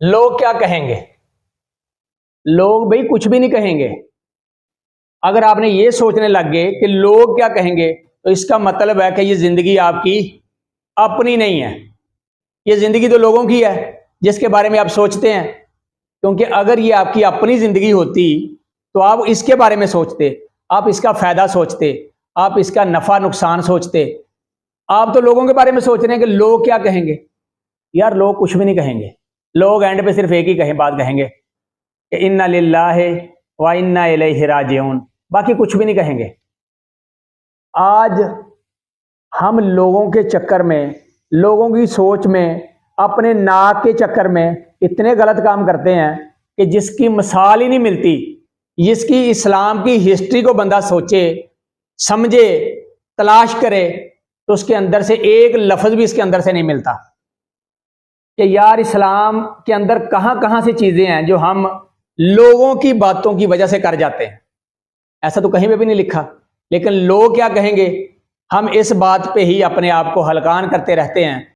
لوگ کیا کہیں گے؟ لوگ بھائی کچھ بھی نہیں کہیں گے۔ اگر آپ نے یہ سوچنے لگ گئے کہ لوگ کیا کہیں گے تو اس کا مطلب ہے کہ یہ زندگی آپ کی اپنی نہیں ہے، یہ زندگی تو لوگوں کی ہے جس کے بارے میں آپ سوچتے ہیں۔ کیونکہ اگر یہ آپ کی اپنی زندگی ہوتی تو آپ اس کے بارے میں سوچتے، آپ اس کا فائدہ سوچتے، آپ اس کا نفع نقصان سوچتے۔ آپ تو لوگوں کے بارے میں سوچ رہے ہیں کہ لوگ کیا کہیں گے۔ یار لوگ کچھ بھی نہیں کہیں گے، لوگ اینڈ پہ صرف ایک ہی بات کہیں گے کہ انا للہ و انا الیہ راجعون، باقی کچھ بھی نہیں کہیں گے۔ آج ہم لوگوں کے چکر میں، لوگوں کی سوچ میں، اپنے ناک کے چکر میں اتنے غلط کام کرتے ہیں کہ جس کی مثال ہی نہیں ملتی۔ جس کی اسلام کی ہسٹری کو بندہ سوچے، سمجھے، تلاش کرے تو اس کے اندر سے ایک لفظ بھی اس کے اندر سے نہیں ملتا کہ یار اسلام کے اندر کہاں کہاں سے چیزیں ہیں جو ہم لوگوں کی باتوں کی وجہ سے کر جاتے ہیں۔ ایسا تو کہیں پہ بھی نہیں لکھا، لیکن لوگ کیا کہیں گے، ہم اس بات پہ ہی اپنے آپ کو ہلکان کرتے رہتے ہیں